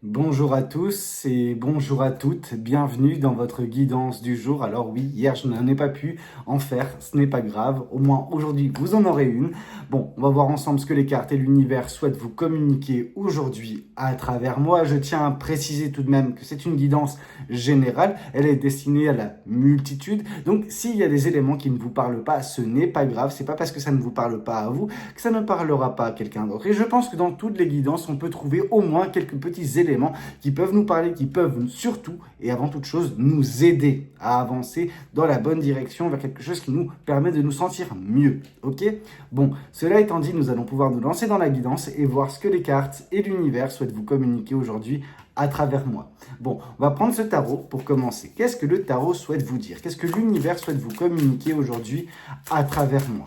Bonjour à tous et bonjour à toutes, bienvenue dans votre guidance du jour. Alors oui, hier je n'en ai pas pu en faire, ce n'est pas grave, au moins aujourd'hui vous en aurez une. Bon, on va voir ensemble ce que les cartes et l'univers souhaitent vous communiquer aujourd'hui à travers moi. Je tiens à préciser tout de même que c'est une guidance générale, elle est destinée à la multitude. Donc s'il y a des éléments qui ne vous parlent pas, ce n'est pas grave, c'est pas parce que ça ne vous parle pas à vous que ça ne parlera pas à quelqu'un d'autre. Et je pense que dans toutes les guidances, on peut trouver au moins quelques petits éléments qui peuvent nous parler, qui peuvent surtout et avant toute chose nous aider à avancer dans la bonne direction vers quelque chose qui nous permet de nous sentir mieux. Ok? Bon, cela étant dit, nous allons pouvoir nous lancer dans la guidance et voir ce que les cartes et l'univers souhaitent vous communiquer aujourd'hui à travers moi. Bon, on va prendre ce tarot pour commencer. Qu'est-ce que le tarot souhaite vous dire? Qu'est-ce que l'univers souhaite vous communiquer aujourd'hui à travers moi?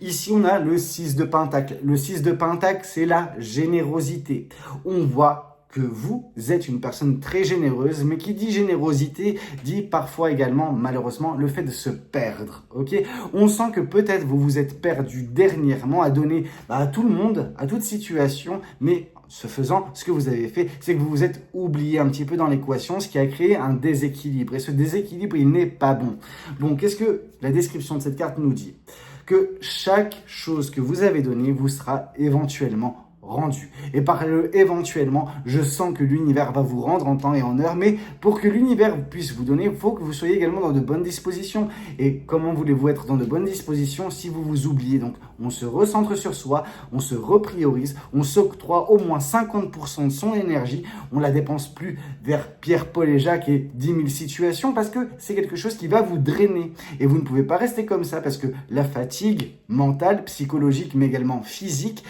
Ici, on a le 6 de Pentacle. Le 6 de Pentacle, c'est la générosité. On voit que vous êtes une personne très généreuse, mais qui dit générosité dit parfois également, malheureusement, le fait de se perdre. Ok? On sent que peut-être vous vous êtes perdu dernièrement à donner à tout le monde, à toute situation, mais ce faisant, ce que vous avez fait, c'est que vous vous êtes oublié un petit peu dans l'équation, ce qui a créé un déséquilibre. Et ce déséquilibre, il n'est pas bon. Bon, qu'est-ce que la description de cette carte nous dit? Que chaque chose que vous avez donnée vous sera éventuellement rendu. Et par le éventuellement, je sens que l'univers va vous rendre en temps et en heure, mais pour que l'univers puisse vous donner, il faut que vous soyez également dans de bonnes dispositions. Et comment voulez-vous être dans de bonnes dispositions si vous vous oubliez? Donc, on se recentre sur soi, on se repriorise, on s'octroie au moins 50% de son énergie, on la dépense plus vers Pierre, Paul et Jacques et 10 000 situations parce que c'est quelque chose qui va vous drainer. Et vous ne pouvez pas rester comme ça parce que la fatigue mentale, psychologique, mais également physique,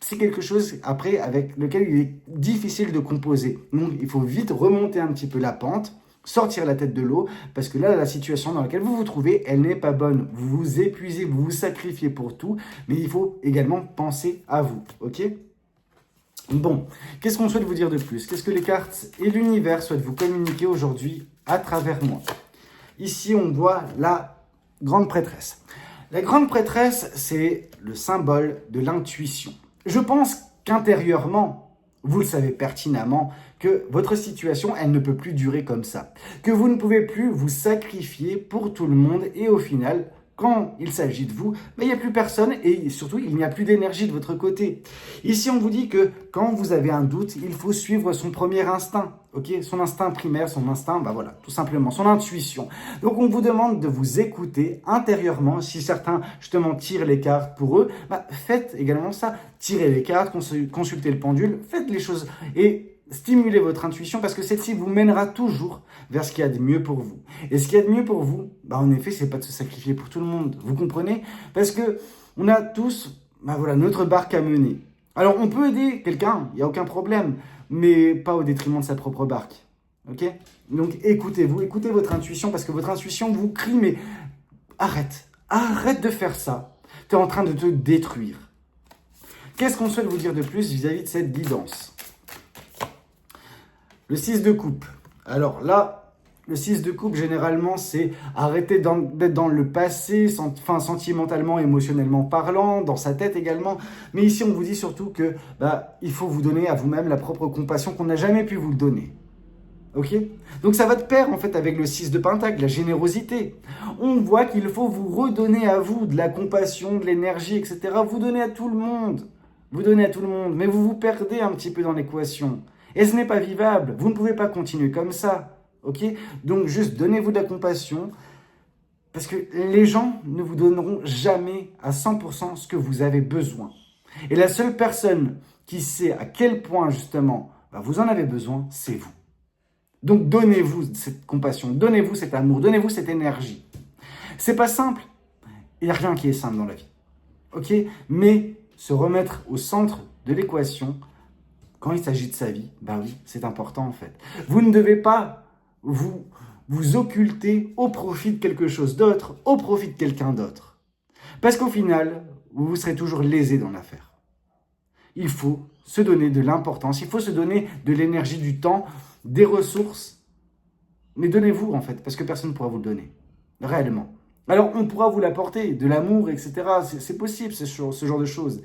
c'est quelque chose après avec lequel il est difficile de composer. Donc il faut vite remonter un petit peu la pente, sortir la tête de l'eau, parce que là, la situation dans laquelle vous vous trouvez, elle n'est pas bonne. Vous vous épuisez, vous vous sacrifiez pour tout, mais il faut également penser à vous, ok ? Bon, qu'est-ce qu'on souhaite vous dire de plus? Qu'est-ce que les cartes et l'univers souhaitent vous communiquer aujourd'hui à travers moi? Ici, on voit la grande prêtresse. La grande prêtresse, c'est le symbole de l'intuition. Je pense qu'intérieurement, vous le savez pertinemment, que votre situation, elle ne peut plus durer comme ça. Que vous ne pouvez plus vous sacrifier pour tout le monde et au final, quand il s'agit de vous, il n'y a plus personne et surtout, il n'y a plus d'énergie de votre côté. Ici, on vous dit que quand vous avez un doute, il faut suivre son premier instinct. Ok, son instinct primaire, son instinct, voilà, tout simplement, son intuition. Donc, on vous demande de vous écouter intérieurement. Si certains, justement, tirent les cartes pour eux, faites également ça. Tirez les cartes, consultez le pendule, faites les choses et stimulez votre intuition parce que celle-ci vous mènera toujours vers ce qu'il y a de mieux pour vous. Et ce qu'il y a de mieux pour vous, en effet, c'est pas de se sacrifier pour tout le monde. Vous comprenez? Parce que on a tous, notre barque à mener. Alors, on peut aider quelqu'un, il n'y a aucun problème, mais pas au détriment de sa propre barque. Ok? Donc, écoutez-vous, écoutez votre intuition, parce que votre intuition vous crie, mais arrête de faire ça. Tu es en train de te détruire. Qu'est-ce qu'on souhaite vous dire de plus vis-à-vis de cette guidance? Le 6 de coupe. Alors là, le 6 de coupe, généralement, c'est arrêter d'être dans le passé, sentimentalement, émotionnellement parlant, dans sa tête également. Mais ici, on vous dit surtout que il faut vous donner à vous-même la propre compassion qu'on n'a jamais pu vous le donner. Ok? Donc ça va de pair en fait avec le 6 de Pentacle, la générosité. On voit qu'il faut vous redonner à vous de la compassion, de l'énergie, etc. Vous donner à tout le monde. Vous donnez à tout le monde, mais vous vous perdez un petit peu dans l'équation. Et ce n'est pas vivable. Vous ne pouvez pas continuer comme ça. Ok? Donc juste donnez-vous de la compassion parce que les gens ne vous donneront jamais à 100% ce que vous avez besoin. Et la seule personne qui sait à quel point justement vous en avez besoin, c'est vous. Donc donnez-vous cette compassion, donnez-vous cet amour, donnez-vous cette énergie. C'est pas simple. Il n'y a rien qui est simple dans la vie. Ok? Mais se remettre au centre de l'équation, quand il s'agit de sa vie, oui, c'est important en fait. Vous ne devez pas vous occulter au profit de quelque chose d'autre, au profit de quelqu'un d'autre. Parce qu'au final, vous serez toujours lésé dans l'affaire. Il faut se donner de l'importance, il faut se donner de l'énergie, du temps, des ressources. Mais donnez-vous en fait, parce que personne ne pourra vous le donner, réellement. Alors on pourra vous l'apporter, de l'amour, etc. C'est possible ce genre de choses.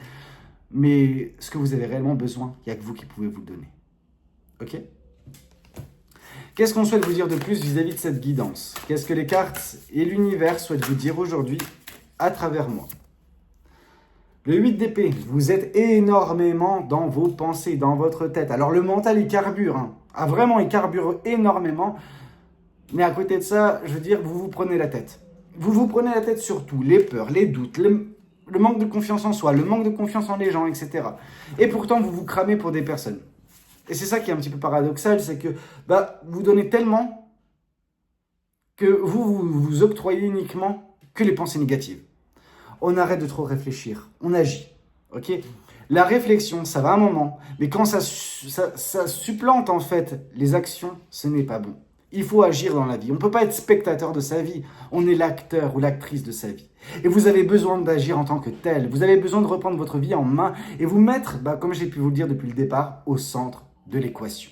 Mais ce que vous avez réellement besoin, il n'y a que vous qui pouvez vous le donner. Ok? Qu'est-ce qu'on souhaite vous dire de plus vis-à-vis de cette guidance? Qu'est-ce que les cartes et l'univers souhaitent vous dire aujourd'hui à travers moi? Le 8 d'épée, vous êtes énormément dans vos pensées, dans votre tête. Alors le mental, il carbure, hein. Ah, vraiment, il carbure énormément. Mais à côté de ça, je veux dire, vous vous prenez la tête. Vous vous prenez la tête sur tout, les peurs, les doutes, le manque de confiance en soi, le manque de confiance en les gens, etc. Et pourtant, vous vous cramez pour des personnes. Et c'est ça qui est un petit peu paradoxal, c'est que vous donnez tellement que vous octroyez uniquement que les pensées négatives. On arrête de trop réfléchir, on agit, ok? La réflexion, ça va un moment, mais quand ça supplante en fait les actions, ce n'est pas bon. Il faut agir dans la vie. On ne peut pas être spectateur de sa vie. On est l'acteur ou l'actrice de sa vie. Et vous avez besoin d'agir en tant que tel. Vous avez besoin de reprendre votre vie en main et vous mettre, comme j'ai pu vous le dire depuis le départ, au centre de l'équation.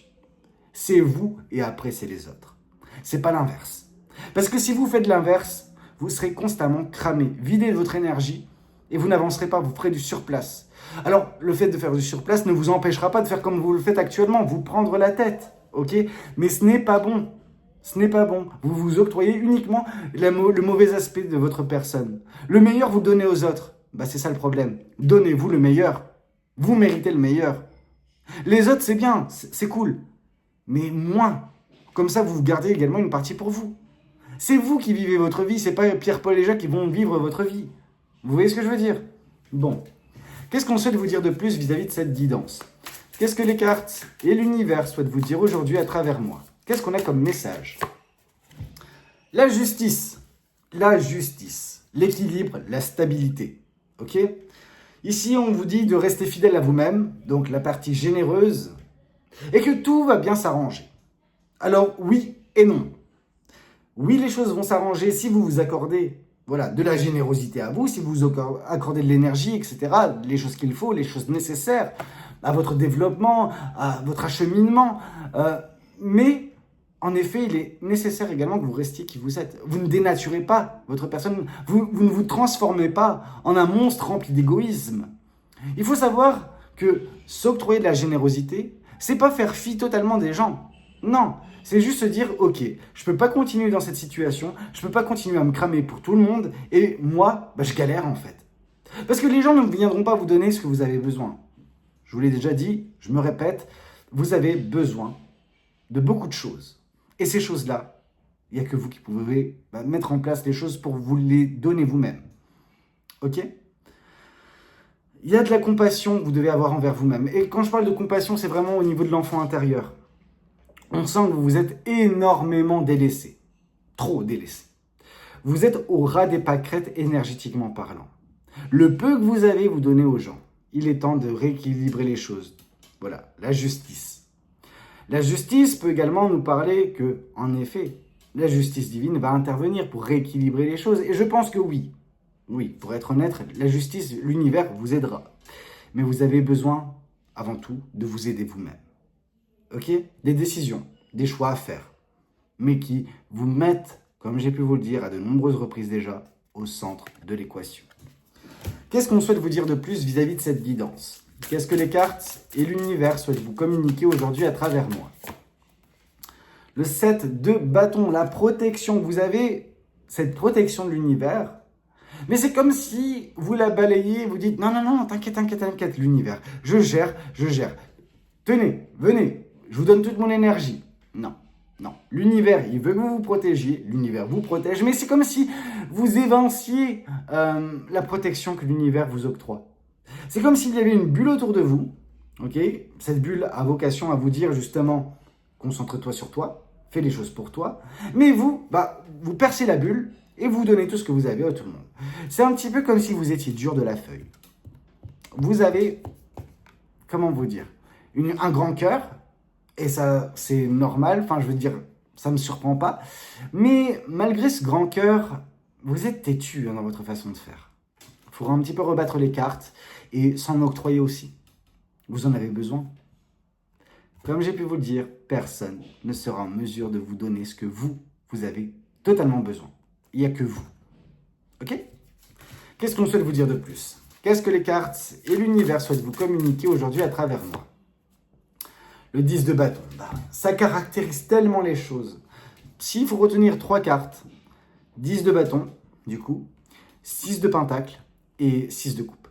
C'est vous et après c'est les autres. C'est pas l'inverse. Parce que si vous faites l'inverse, vous serez constamment cramé, vidé de votre énergie et vous n'avancerez pas, vous ferez du surplace. Alors, le fait de faire du surplace ne vous empêchera pas de faire comme vous le faites actuellement, vous prendre la tête, ok? Mais ce n'est pas bon. Ce n'est pas bon. Vous vous octroyez uniquement le mauvais aspect de votre personne. Le meilleur, vous donnez aux autres. C'est ça le problème. Donnez-vous le meilleur. Vous méritez le meilleur. Les autres, c'est bien, c'est cool. Mais moins. Comme ça, vous gardez également une partie pour vous. C'est vous qui vivez votre vie, c'est pas Pierre, Paul et Jacques qui vont vivre votre vie. Vous voyez ce que je veux dire? Bon. Qu'est-ce qu'on souhaite vous dire de plus vis-à-vis de cette guidance? Qu'est-ce que les cartes et l'univers souhaitent vous dire aujourd'hui à travers moi? Qu'est-ce qu'on a comme message? La justice, l'équilibre, la stabilité. Ok? Ici, on vous dit de rester fidèle à vous-même, donc la partie généreuse, et que tout va bien s'arranger. Alors, oui et non. Oui, les choses vont s'arranger si vous vous accordez de la générosité à vous, si vous accordez de l'énergie, etc., les choses qu'il faut, les choses nécessaires à votre développement, à votre acheminement. Mais, en effet, il est nécessaire également que vous restiez qui vous êtes. Vous ne dénaturez pas votre personne, vous ne vous transformez pas en un monstre rempli d'égoïsme. Il faut savoir que s'octroyer de la générosité, c'est pas faire fi totalement des gens. Non, c'est juste se dire, ok, je peux pas continuer dans cette situation, je peux pas continuer à me cramer pour tout le monde, et moi, je galère en fait. Parce que les gens ne viendront pas vous donner ce que vous avez besoin. Je vous l'ai déjà dit, je me répète, vous avez besoin de beaucoup de choses. Et ces choses-là, il n'y a que vous qui pouvez mettre en place les choses pour vous les donner vous-même. Ok ? Il y a de la compassion que vous devez avoir envers vous-même. Et quand je parle de compassion, c'est vraiment au niveau de l'enfant intérieur. On sent que vous êtes énormément délaissé. Trop délaissé. Vous êtes au ras des pâquerettes énergétiquement parlant. Le peu que vous avez, vous donnez aux gens. Il est temps de rééquilibrer les choses. Voilà, la justice. La justice peut également nous parler que, en effet, la justice divine va intervenir pour rééquilibrer les choses. Et je pense que oui. Oui, pour être honnête, la justice, l'univers vous aidera. Mais vous avez besoin, avant tout, de vous aider vous-même. Ok? Des décisions, des choix à faire, mais qui vous mettent, comme j'ai pu vous le dire à de nombreuses reprises déjà, au centre de l'équation. Qu'est-ce qu'on souhaite vous dire de plus vis-à-vis de cette guidance? Qu'est-ce que les cartes et l'univers souhaitent vous communiquer aujourd'hui à travers moi? Le 7 de bâton, la protection. Vous avez cette protection de l'univers, mais c'est comme si vous la balayez, vous dites non, t'inquiète, l'univers, je gère. Tenez, venez, je vous donne toute mon énergie. Non. L'univers, il veut que vous vous protégiez, l'univers vous protège, mais c'est comme si vous évinciez la protection que l'univers vous octroie. C'est comme s'il y avait une bulle autour de vous, ok? Cette bulle a vocation à vous dire justement, concentre-toi sur toi, fais les choses pour toi, mais vous percez la bulle et vous donnez tout ce que vous avez à tout le monde. C'est un petit peu comme si vous étiez dur de la feuille. Vous avez, comment vous dire, un grand cœur, et ça, c'est normal, ça ne me surprend pas. Mais malgré ce grand cœur, vous êtes têtu dans votre façon de faire. Il faudra un petit peu rebattre les cartes et s'en octroyer aussi. Vous en avez besoin. Comme j'ai pu vous le dire, personne ne sera en mesure de vous donner ce que vous avez totalement besoin. Il n'y a que vous. Ok? Qu'est-ce qu'on souhaite vous dire de plus? Qu'est-ce que les cartes et l'univers souhaitent vous communiquer aujourd'hui à travers moi? Le 10 de bâton, bah, ça caractérise tellement les choses. S'il faut retenir 3 cartes, 10 de bâton, du coup, 6 de pentacle et 6 de coupe.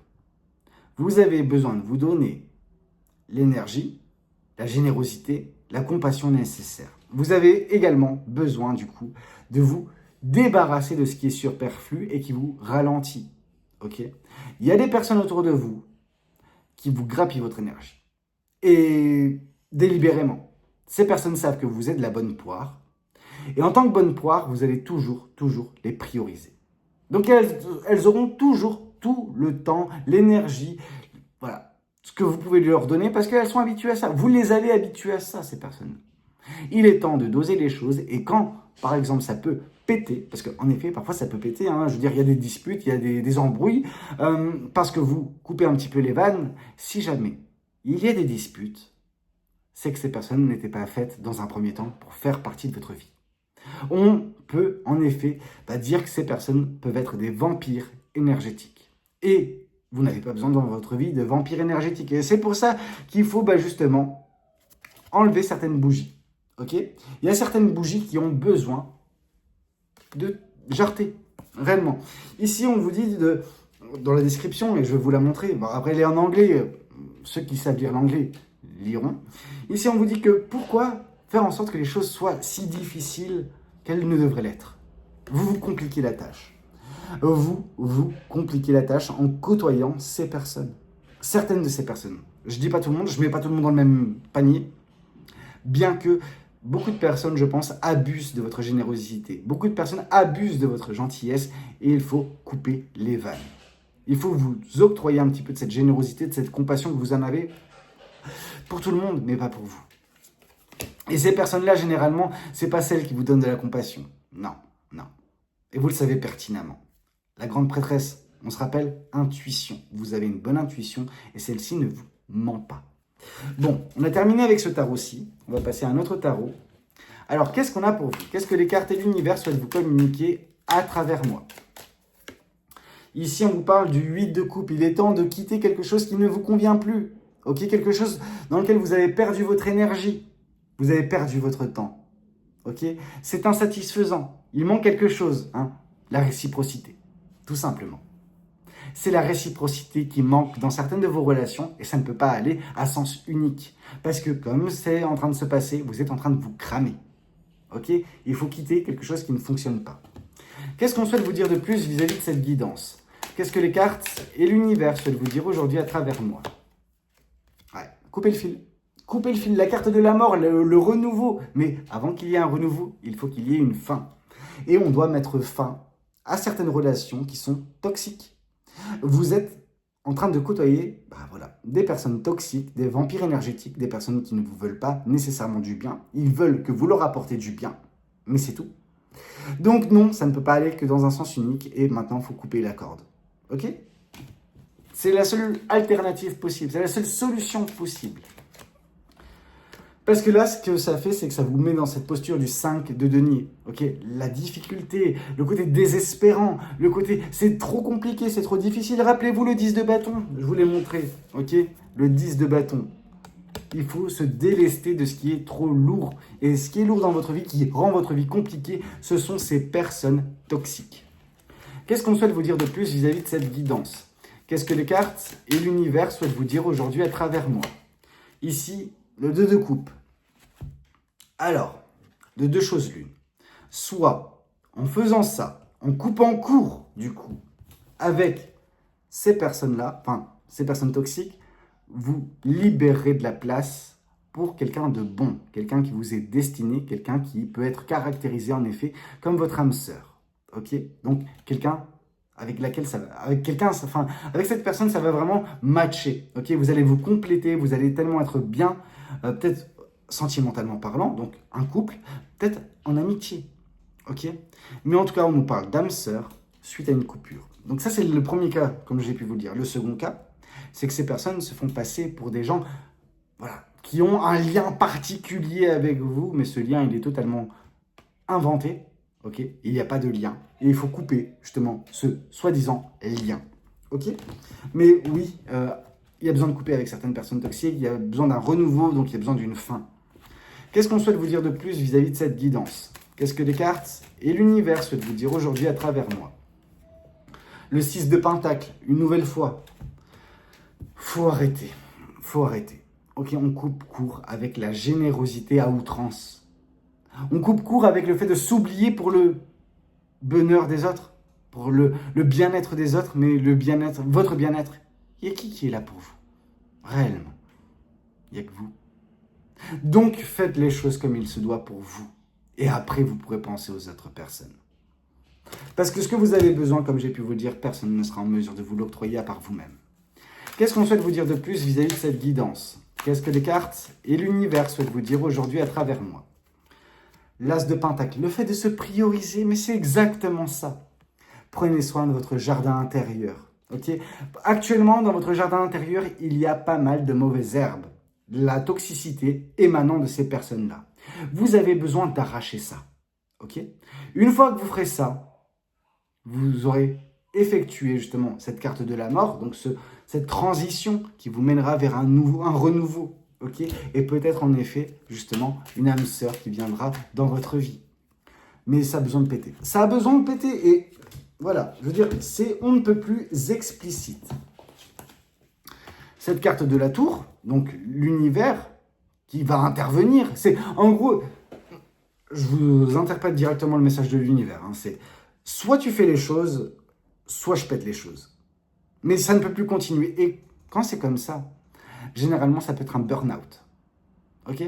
Vous avez besoin de vous donner l'énergie, la générosité, la compassion nécessaire. Vous avez également besoin, du coup, de vous débarrasser de ce qui est superflu et qui vous ralentit. Ok ? Il y a des personnes autour de vous qui vous grappillent votre énergie. Et délibérément, ces personnes savent que vous êtes de la bonne poire. Et en tant que bonne poire, vous allez toujours les prioriser. Donc elles auront toujours tout le temps, l'énergie, voilà, ce que vous pouvez leur donner parce qu'elles sont habituées à ça. Vous les avez habituées à ça, ces personnes. Il est temps de doser les choses et quand, par exemple, ça peut péter, parce qu'en effet, parfois ça peut péter, hein, je veux dire, il y a des disputes, il y a des embrouilles, parce que vous coupez un petit peu les vannes, si jamais il y a des disputes, c'est que ces personnes n'étaient pas faites dans un premier temps pour faire partie de votre vie. On peut en effet dire que ces personnes peuvent être des vampires énergétiques. Et vous n'avez pas besoin dans votre vie de vampires énergétiques. Et c'est pour ça qu'il faut justement enlever certaines bougies. Okay, il y a certaines bougies qui ont besoin de jarreter, réellement. Ici, on vous dit dans la description, et je vais vous la montrer. Bon, après, elle est en anglais. Ceux qui savent lire l'anglais liront. Ici, on vous dit que pourquoi faire en sorte que les choses soient si difficiles qu'elles ne devraient l'être. Vous compliquez la tâche. Vous compliquez la tâche en côtoyant ces personnes. Certaines de ces personnes. Je ne dis pas tout le monde, je ne mets pas tout le monde dans le même panier. Bien que beaucoup de personnes, je pense, abusent de votre générosité. Beaucoup de personnes abusent de votre gentillesse et il faut couper les vannes. Il faut vous octroyer un petit peu de cette générosité, de cette compassion que vous en avez pour tout le monde, mais pas pour vous. Et ces personnes-là, généralement, c'est pas celles qui vous donnent de la compassion. Non. Et vous le savez pertinemment. La grande prêtresse, on se rappelle, intuition. Vous avez une bonne intuition et celle-ci ne vous ment pas. Bon, on a terminé avec ce tarot-ci. On va passer à un autre tarot. Alors, qu'est-ce qu'on a pour vous? Qu'est-ce que les cartes et l'univers souhaitent vous communiquer à travers moi? Ici, on vous parle du 8 de coupe. Il est temps de quitter quelque chose qui ne vous convient plus. Ok, quelque chose dans lequel vous avez perdu votre énergie. Vous avez perdu votre temps. Ok, c'est insatisfaisant. Il manque quelque chose. La réciprocité. Tout simplement. C'est la réciprocité qui manque dans certaines de vos relations et ça ne peut pas aller à sens unique. Parce que comme c'est en train de se passer, vous êtes en train de vous cramer. Ok, il faut quitter quelque chose qui ne fonctionne pas. Qu'est-ce qu'on souhaite vous dire de plus vis-à-vis de cette guidance? Qu'est-ce que les cartes et l'univers souhaitent vous dire aujourd'hui à travers moi? Coupez le fil. Coupez le fil, la carte de la mort, le renouveau. Mais avant qu'il y ait un renouveau, il faut qu'il y ait une fin. Et on doit mettre fin à certaines relations qui sont toxiques. Vous êtes en train de côtoyer des personnes toxiques, des vampires énergétiques, des personnes qui ne vous veulent pas nécessairement du bien. Ils veulent que vous leur apportez du bien, mais c'est tout. Donc non, ça ne peut pas aller que dans un sens unique et maintenant, il faut couper la corde. Ok ? C'est la seule alternative possible, c'est la seule solution possible. Parce que là, ce que ça fait, c'est que ça vous met dans cette posture du 5 de denier. Okay, la difficulté, le côté désespérant, le côté c'est trop compliqué, c'est trop difficile. Rappelez-vous le 10 de bâton, je vous l'ai montré. Okay, le 10 de bâton. Il faut se délester de ce qui est trop lourd. Et ce qui est lourd dans votre vie, qui rend votre vie compliquée, ce sont ces personnes toxiques. Qu'est-ce qu'on souhaite vous dire de plus vis-à-vis de cette guidance? Qu'est-ce que les cartes et l'univers souhaitent vous dire aujourd'hui à travers moi? Ici, le 2 de coupe. Alors, de deux choses l'une. Soit, en faisant ça, en coupant court, du coup, avec ces personnes-là, ces personnes toxiques, vous libérez de la place pour quelqu'un de bon, quelqu'un qui vous est destiné, quelqu'un qui peut être caractérisé, en effet, comme votre âme sœur. Ok? Donc, quelqu'un avec laquelle ça va, avec cette personne, ça va vraiment matcher. Ok, vous allez vous compléter, vous allez tellement être bien, peut-être sentimentalement parlant, donc un couple, peut-être en amitié. Ok, mais en tout cas, on nous parle d'âme sœur suite à une coupure. Donc ça, c'est le premier cas, comme j'ai pu vous le dire. Le second cas, c'est que ces personnes se font passer pour des gens, qui ont un lien particulier avec vous, mais ce lien, il est totalement inventé. Ok, il n'y a pas de lien. Et il faut couper, justement, ce soi-disant lien. Ok, mais oui, il y a besoin de couper avec certaines personnes toxiques, il y a besoin d'un renouveau, donc il y a besoin d'une fin. Qu'est-ce qu'on souhaite vous dire de plus vis-à-vis de cette guidance? Qu'est-ce que les cartes et l'univers souhaitent vous dire aujourd'hui à travers moi? Le 6 de Pentacle, une nouvelle fois. Faut arrêter. Ok, on coupe court avec la générosité à outrance. On coupe court avec le fait de s'oublier pour le bonheur des autres, pour le bien-être des autres, mais le bien-être, votre bien-être. Il y a qui est là pour vous? Réellement. Il n'y a que vous. Donc, faites les choses comme il se doit pour vous. Et après, vous pourrez penser aux autres personnes. Parce que ce que vous avez besoin, comme j'ai pu vous dire, personne ne sera en mesure de vous l'octroyer à part vous-même. Qu'est-ce qu'on souhaite vous dire de plus vis-à-vis de cette guidance? Qu'est-ce que les cartes et l'univers souhaitent vous dire aujourd'hui à travers moi? L'As de Pentacle, le fait de se prioriser, mais c'est exactement ça. Prenez soin de votre jardin intérieur. Okay. Actuellement, dans votre jardin intérieur, il y a pas mal de mauvaises herbes, de la toxicité émanant de ces personnes-là. Vous avez besoin d'arracher ça. Okay. Une fois que vous ferez ça, vous aurez effectué justement cette carte de la mort, donc cette transition qui vous mènera vers un renouveau. Okay. Et peut-être en effet, justement, une âme sœur qui viendra dans votre vie. Mais ça a besoin de péter. Ça a besoin de péter et voilà, je veux dire, c'est on ne peut plus explicite. Cette carte de la tour, donc l'univers qui va intervenir, c'est en gros, je vous interprète directement le message de l'univers, hein, c'est soit tu fais les choses, soit je pète les choses. Mais ça ne peut plus continuer. Et quand c'est comme ça, généralement ça peut être un burn-out. Ok?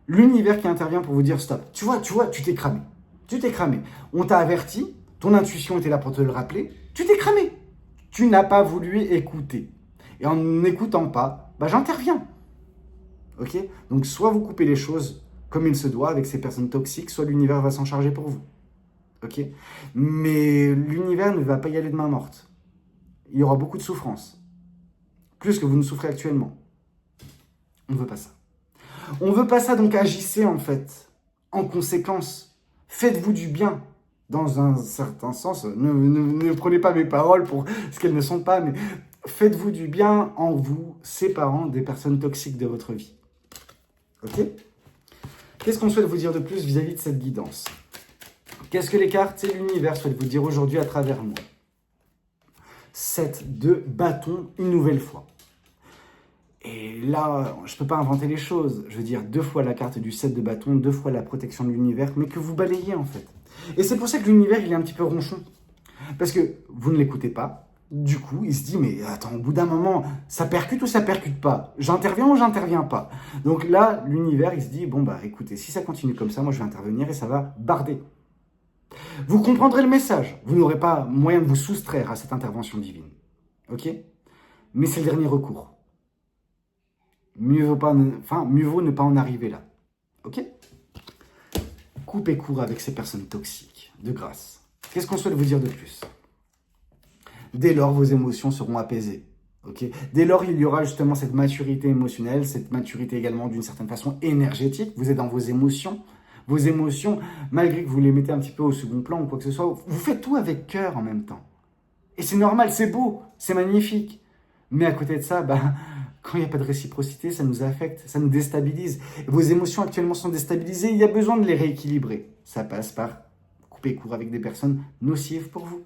L'univers qui intervient pour vous dire stop. Tu vois, tu t'es cramé. Tu t'es cramé. On t'a averti. Ton intuition était là pour te le rappeler. Tu t'es cramé. Tu n'as pas voulu écouter. Et en n'écoutant pas, j'interviens. Ok? Donc, soit vous coupez les choses comme il se doit avec ces personnes toxiques, soit l'univers va s'en charger pour vous. Ok? Mais l'univers ne va pas y aller de main morte. Il y aura beaucoup de souffrance. Plus que vous ne souffrez actuellement. On ne veut pas ça. On ne veut pas ça, donc agissez en fait. En conséquence, faites-vous du bien. Dans un certain sens, ne prenez pas mes paroles pour ce qu'elles ne sont pas, mais faites-vous du bien en vous séparant des personnes toxiques de votre vie. Ok? Qu'est-ce qu'on souhaite vous dire de plus vis-à-vis de cette guidance? Qu'est-ce que les cartes et l'univers souhaitent vous dire aujourd'hui à travers moi? 7 de bâton une nouvelle fois. Et là, je ne peux pas inventer les choses. Je veux dire, 2 fois la carte du 7 de bâton, 2 fois la protection de l'univers, mais que vous balayez en fait. Et c'est pour ça que l'univers, il est un petit peu ronchon. Parce que vous ne l'écoutez pas. Du coup, il se dit, mais attends, au bout d'un moment, ça percute ou ça percute pas? J'interviens ou j'interviens pas? Donc là, l'univers, il se dit, bon écoutez, si ça continue comme ça, moi je vais intervenir et ça va barder. Vous comprendrez le message. Vous n'aurez pas moyen de vous soustraire à cette intervention divine. Ok? Mais c'est le dernier recours. Mieux vaut ne pas en arriver là. Ok? Coupez court avec ces personnes toxiques, de grâce. Qu'est-ce qu'on souhaite vous dire de plus? Dès lors, vos émotions seront apaisées. Okay? Dès lors, il y aura justement cette maturité émotionnelle, cette maturité également d'une certaine façon énergétique. Vous êtes dans vos émotions. Vos émotions, malgré que vous les mettez un petit peu au second plan ou quoi que ce soit, vous faites tout avec cœur en même temps. Et c'est normal, c'est beau, c'est magnifique. Mais à côté de ça, quand il n'y a pas de réciprocité, ça nous affecte, ça nous déstabilise. Vos émotions actuellement sont déstabilisées, il y a besoin de les rééquilibrer. Ça passe par couper court avec des personnes nocives pour vous.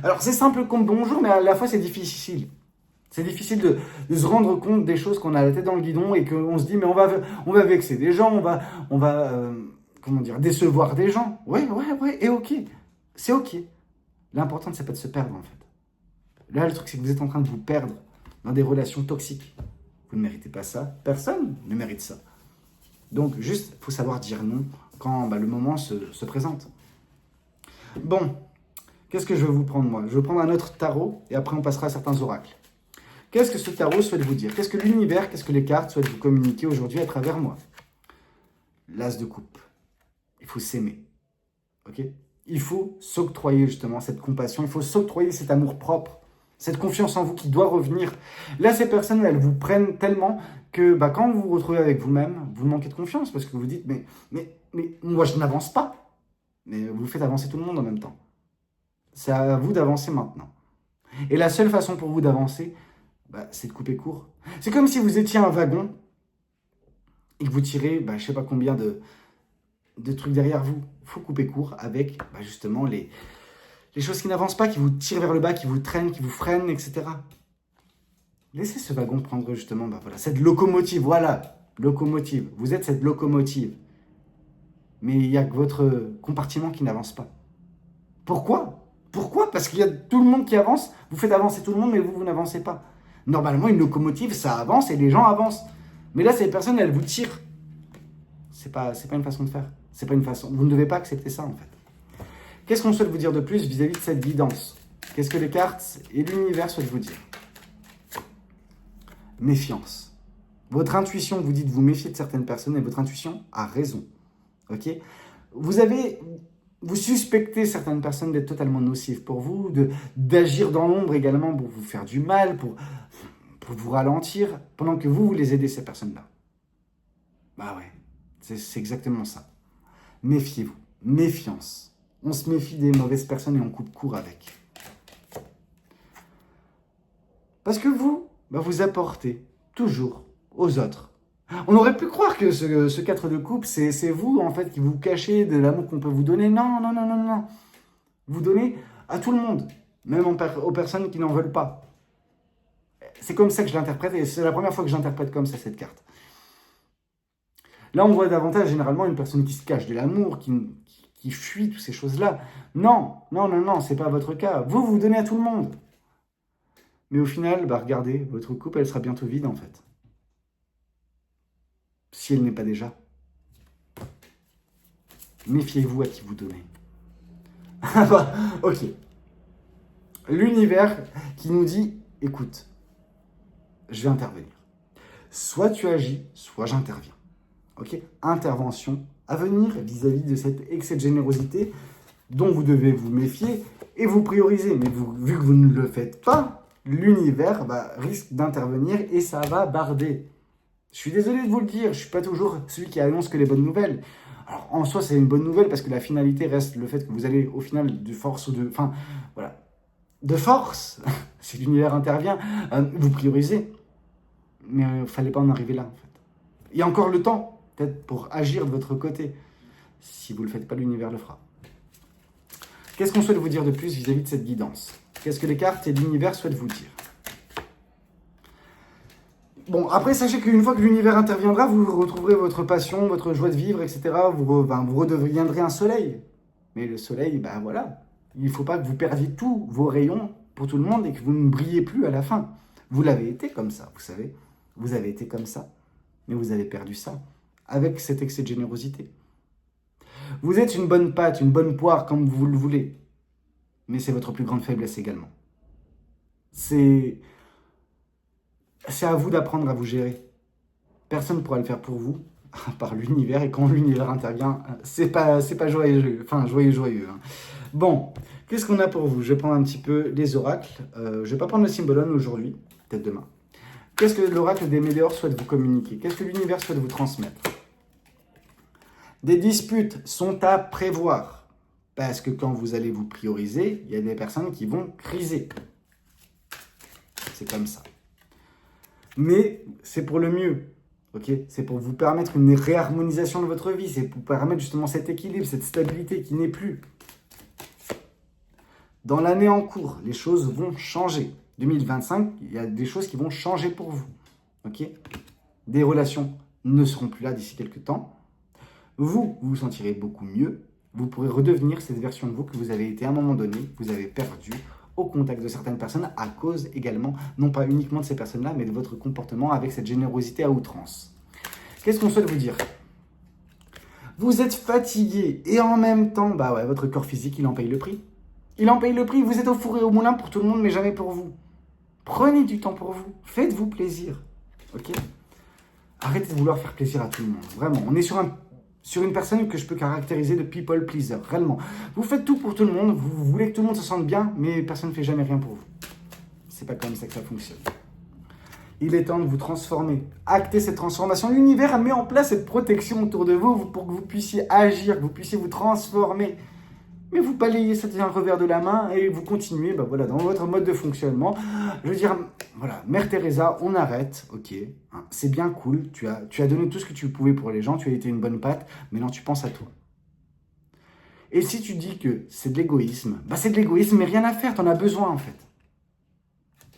Alors c'est simple comme bonjour, mais à la fois c'est difficile. C'est difficile de se rendre compte des choses qu'on a la tête dans le guidon et qu'on se dit mais on va vexer des gens, on va décevoir des gens. Ouais, et ok, c'est ok. L'important c'est pas de se perdre en fait. Là le truc c'est que vous êtes en train de vous perdre dans des relations toxiques. Vous ne méritez pas ça. Personne ne mérite ça. Donc, juste, il faut savoir dire non quand le moment se présente. Bon, qu'est-ce que je vais vous prendre, moi? Je vais prendre un autre tarot et après, on passera à certains oracles. Qu'est-ce que ce tarot souhaite vous dire? Qu'est-ce que l'univers, qu'est-ce que les cartes souhaitent vous communiquer aujourd'hui à travers moi? L'As de coupe. Il faut s'aimer. Ok? Il faut s'octroyer justement cette compassion. Il faut s'octroyer cet amour propre. Cette confiance en vous qui doit revenir. Là, ces personnes, elles vous prennent tellement que quand vous vous retrouvez avec vous-même, vous manquez de confiance parce que vous vous dites, mais moi, je n'avance pas. Mais vous faites avancer tout le monde en même temps. C'est à vous d'avancer maintenant. Et la seule façon pour vous d'avancer, c'est de couper court. C'est comme si vous étiez un wagon et que vous tirez, je ne sais pas combien de trucs derrière vous. Il faut couper court avec justement les choses qui n'avancent pas, qui vous tirent vers le bas, qui vous traînent, qui vous freinent, etc. Laissez ce wagon prendre justement cette locomotive. Voilà, locomotive. Vous êtes cette locomotive. Mais il n'y a que votre compartiment qui n'avance pas. Pourquoi ? Parce qu'il y a tout le monde qui avance. Vous faites avancer tout le monde, mais vous n'avancez pas. Normalement, une locomotive, ça avance et les gens avancent. Mais là, ces personnes, elles vous tirent. C'est pas une façon de faire. C'est pas une façon. Vous ne devez pas accepter ça, en fait. Qu'est-ce qu'on souhaite vous dire de plus vis-à-vis de cette guidance ? Qu'est-ce que les cartes et l'univers souhaitent vous dire ? Méfiance. Votre intuition vous dit de vous méfier de certaines personnes et votre intuition a raison. Ok ? Vous suspectez certaines personnes d'être totalement nocives pour vous, d'agir dans l'ombre également pour vous faire du mal, pour vous ralentir, pendant que vous les aidez, ces personnes-là. C'est exactement ça. Méfiez-vous. Méfiance. On se méfie des mauvaises personnes et on coupe court avec. Parce que vous apportez toujours aux autres. On aurait pu croire que ce 4 de coupe, c'est vous, en fait, qui vous cachez de l'amour qu'on peut vous donner. Non. Vous donnez à tout le monde, même aux personnes qui n'en veulent pas. C'est comme ça que je l'interprète, et c'est la première fois que j'interprète comme ça cette carte. Là, on voit davantage, généralement, une personne qui se cache de l'amour, qui fuit toutes ces choses-là. Non, c'est pas votre cas. Vous donnez à tout le monde. Mais au final, regardez, votre coupe, elle sera bientôt vide, en fait. Si elle n'est pas déjà. Méfiez-vous à qui vous donnez. Ok. L'univers qui nous dit, écoute, je vais intervenir. Soit tu agis, soit j'interviens. Ok ? Intervention à venir vis-à-vis de cet excès de générosité dont vous devez vous méfier et vous prioriser. Mais vu que vous ne le faites pas, l'univers risque d'intervenir et ça va barder. Je suis désolé de vous le dire, je ne suis pas toujours celui qui annonce que les bonnes nouvelles. Alors en soi, c'est une bonne nouvelle parce que la finalité reste le fait que vous allez au final de force ou de... Enfin, voilà. De force, si l'univers intervient, vous priorisez. Mais il ne fallait pas en arriver là, en fait. Il y a encore le temps, peut-être, pour agir de votre côté. Si vous ne le faites pas, l'univers le fera. Qu'est-ce qu'on souhaite vous dire de plus vis-à-vis de cette guidance ? Qu'est-ce que les cartes et l'univers souhaitent vous dire ? Bon, après, sachez qu'une fois que l'univers interviendra, vous retrouverez votre passion, votre joie de vivre, etc. Vous redeviendrez un soleil. Mais le soleil, voilà. Il ne faut pas que vous perdiez tous vos rayons pour tout le monde et que vous ne brillez plus à la fin. Vous l'avez été comme ça, vous savez. Vous avez été comme ça. Mais vous avez perdu ça avec cet excès de générosité. Vous êtes une bonne pâte, une bonne poire, comme vous le voulez. Mais c'est votre plus grande faiblesse également. C'est à vous d'apprendre à vous gérer. Personne ne pourra le faire pour vous, à part l'univers. Et quand l'univers intervient, c'est pas joyeux. Enfin, joyeux. Hein. Bon, qu'est-ce qu'on a pour vous ? Je vais prendre un petit peu les oracles. Je vais pas prendre le symbolone aujourd'hui, peut-être demain. Qu'est-ce que l'oracle des météores souhaite vous communiquer ? Qu'est-ce que l'univers souhaite vous transmettre ? Des disputes sont à prévoir. Parce que quand vous allez vous prioriser, il y a des personnes qui vont criser. C'est comme ça. Mais c'est pour le mieux. Okay, c'est pour vous permettre une réharmonisation de votre vie. C'est pour permettre justement cet équilibre, cette stabilité qui n'est plus. Dans l'année en cours, les choses vont changer. 2025, il y a des choses qui vont changer pour vous. Okay, des relations ne seront plus là d'ici quelques temps. Vous vous sentirez beaucoup mieux. Vous pourrez redevenir cette version de vous que vous avez été à un moment donné, vous avez perdu au contact de certaines personnes à cause également, non pas uniquement de ces personnes-là, mais de votre comportement avec cette générosité à outrance. Qu'est-ce qu'on souhaite vous dire ? Vous êtes fatigué et en même temps, votre corps physique, il en paye le prix. Il en paye le prix. Vous êtes au four et au moulin pour tout le monde, mais jamais pour vous. Prenez du temps pour vous. Faites-vous plaisir. Ok ? Arrêtez de vouloir faire plaisir à tout le monde. Vraiment, on est sur une personne que je peux caractériser de people pleaser, réellement. Vous faites tout pour tout le monde, vous voulez que tout le monde se sente bien, mais personne ne fait jamais rien pour vous. C'est pas comme ça que ça fonctionne. Il est temps de vous transformer. Actez cette transformation. L'univers met en place cette protection autour de vous pour que vous puissiez agir, que vous puissiez vous transformer. mais vous balayez ça d'un revers de la main et vous continuez voilà, dans votre mode de fonctionnement. Je veux dire, voilà, Mère Teresa, on arrête, ok, hein, c'est bien cool, tu as donné tout ce que tu pouvais pour les gens, tu as été une bonne patte, mais non, tu penses à toi. Et si tu dis que c'est de l'égoïsme, c'est de l'égoïsme, mais rien à faire, t'en as besoin en fait.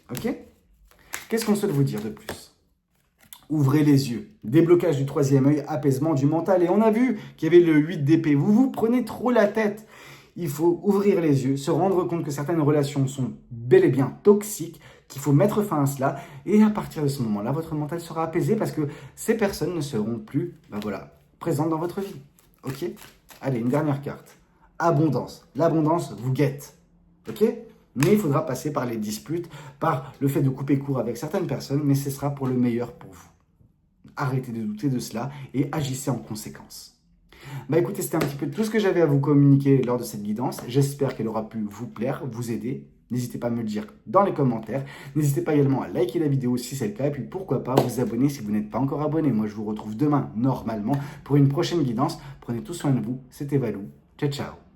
Ok? Qu'est-ce qu'on souhaite vous dire de plus? Ouvrez les yeux. Déblocage du troisième œil, apaisement du mental. Et on a vu qu'il y avait le 8 d'épée. Vous vous prenez trop la tête. Il faut ouvrir les yeux, se rendre compte que certaines relations sont bel et bien toxiques, qu'il faut mettre fin à cela. Et à partir de ce moment-là, votre mental sera apaisé parce que ces personnes ne seront plus présentes dans votre vie. Ok? Allez, une dernière carte. Abondance. L'abondance vous guette. Ok? Mais il faudra passer par les disputes, par le fait de couper court avec certaines personnes, mais ce sera pour le meilleur pour vous. Arrêtez de douter de cela et agissez en conséquence. Écoutez, c'était un petit peu tout ce que j'avais à vous communiquer lors de cette guidance. J'espère qu'elle aura pu vous plaire, vous aider. N'hésitez pas à me le dire dans les commentaires. N'hésitez pas également à liker la vidéo si c'est le cas. Et puis pourquoi pas vous abonner si vous n'êtes pas encore abonné. Moi, je vous retrouve demain, normalement, pour une prochaine guidance. Prenez tout soin de vous. C'était Valou. Ciao, ciao.